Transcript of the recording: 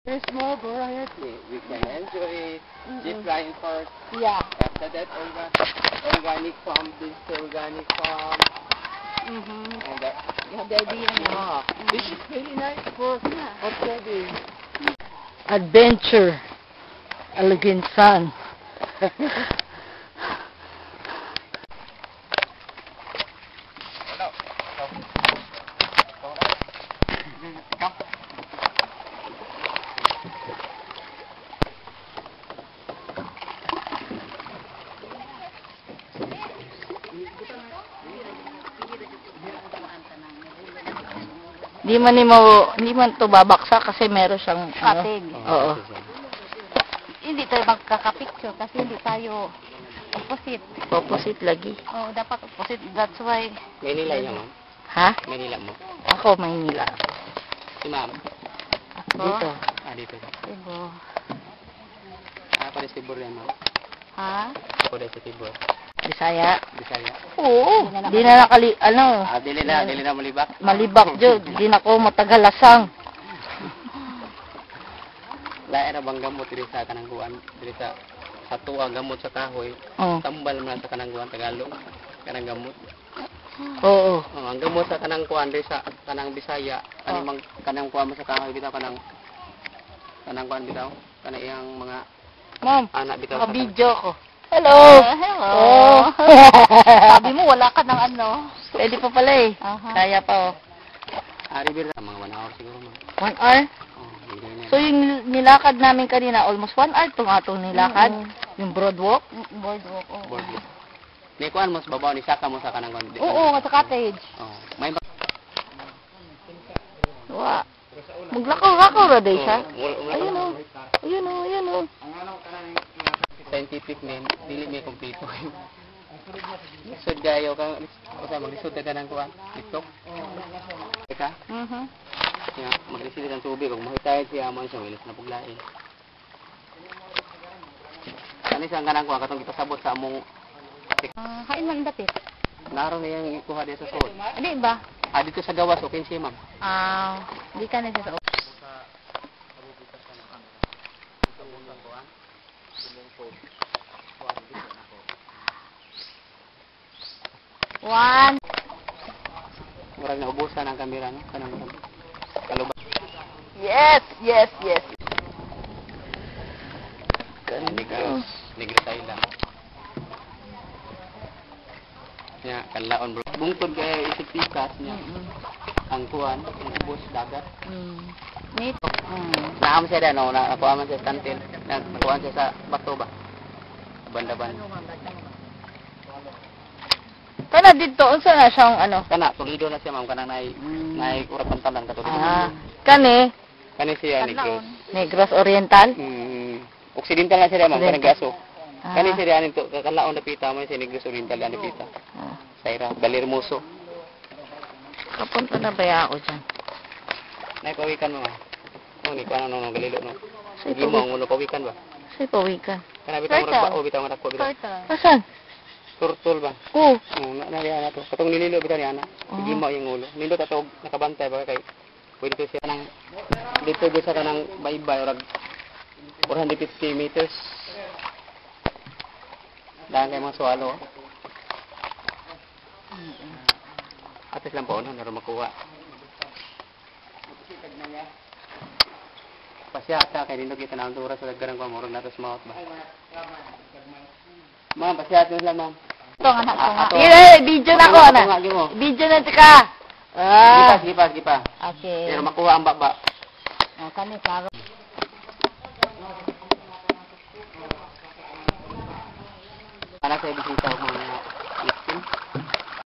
There's more variety. We can enjoy zip line first. Yeah. After that, organic farm, this organic farm. And that. You have the idea now. This is really nice for studying. Adventure. Alaginsan. Hindi man to babaksa kasi meron siyang Katig. Oo. Hindi tayo magkaka-picture kasi hindi tayo opposite. Opposite lagi. Oh, dapat opposite. That's why. Manila yan, ma'am. Ha? Manila mo. Ako, Maynila. Si ma'am. Ako. Dito. Dito. Diba? Ako rin si Tibor yan, ma'am. Ha? Ako rin si Tibor. Bisaya. Bisaya. Oo. Di na Dili na malibak. malibak jud. Di na ko matagalasang. Lain na bang gamot diri sa kanangguan, diri sa tuwa gamot sa kahoy. Oo. Tambal man sa kanangguan Tagalog. Kanang gamot. Oo. Ang gamot sa kanang kuan diri sa kanang Bisaya, ani mang kanang kuan mo sa kahoy bitaw kanang kuan bitaw, kana iyang mga Ma'am, anak bitaw sa video ko. Hello. Hello. Oh. Sabi mo wala ka ng ano. Pwede pa pala eh. Aha. Kaya pa oh. Ari bir mga 1 hour siguro man. 1 hour? Hindi na. So yung nilakad namin kanina, almost 1 hour itong atong nilakad. Yung broadwalk. Boardwalk. Oo. Boardwalk. Ni kuan mo sa babaw ni saka mo sa kanang kuan. Oo, sa cottage. Oh, may Wa. Maglakaw-lakaw ra day siya. Ayun oh. Ayun oh, ayun oh. Scientific name, dili may kompleto. Lisod gayo ka, usa maglisod ka nang kuan, TikTok. Eka, ya maglisod ang tubig kung mahitay siya man siya wilis na puglain. Kani sang kanang kuan katong gipasabot sa among Hain man dapit. naron na yang ikuha diya sa suod. Di ba? Dito sa gawas okay siya ma'am. Di ka na sa One. Murag na ubusan ang kamera no kanang kalubat. Yes, yes, yes. Negros Island. Ya, kanlaon bro. Bungtod kay isip tikas niya. Ang kuan, ang ubos dagat. Meat. Naam siya no, nakuha man siya sa kantil. Nakuha siya sa bato ba? Banda-banda. Kana dito unsa na siyang ano? Kana tulido na siya ma'am kanang nay urap pantalan katulad. Kani Kani siya Negros. Negros Oriental. Occidental na siya ma'am kanang gaso. Ah. Kani siya ani to kakalaon na pita mo siya Negros Oriental na pita. Saira Balirmoso. Kapunta na ba ako diyan? Nay pawikan mo. Oh ni kuan no galilo no. Say Sige mo ngulo pawikan ba? Say pawikan. Kana bitaw murag bao bitaw murag ko bitaw. Asan? Turtul ba? Ko. Na to. Katong nililo bitaw ni ana. Sige mo yung ulo. Nindot ato nakabantay ba kay pwede to siya nang dito sa kanang baybay orag 450 meters. Daan kay mga swalo. Atis lang po, naroon makuha. Pasyata, kaya dito kita na ang tura sa lagkarang ko, morong natos maot ba? Ma'am, pasyata lang ma'am. Ito nga na. Video na ko na. Video na tika. Sige pa. Okay. Pero makuha ang baba. Kani klaro. Anak saya bisita mo.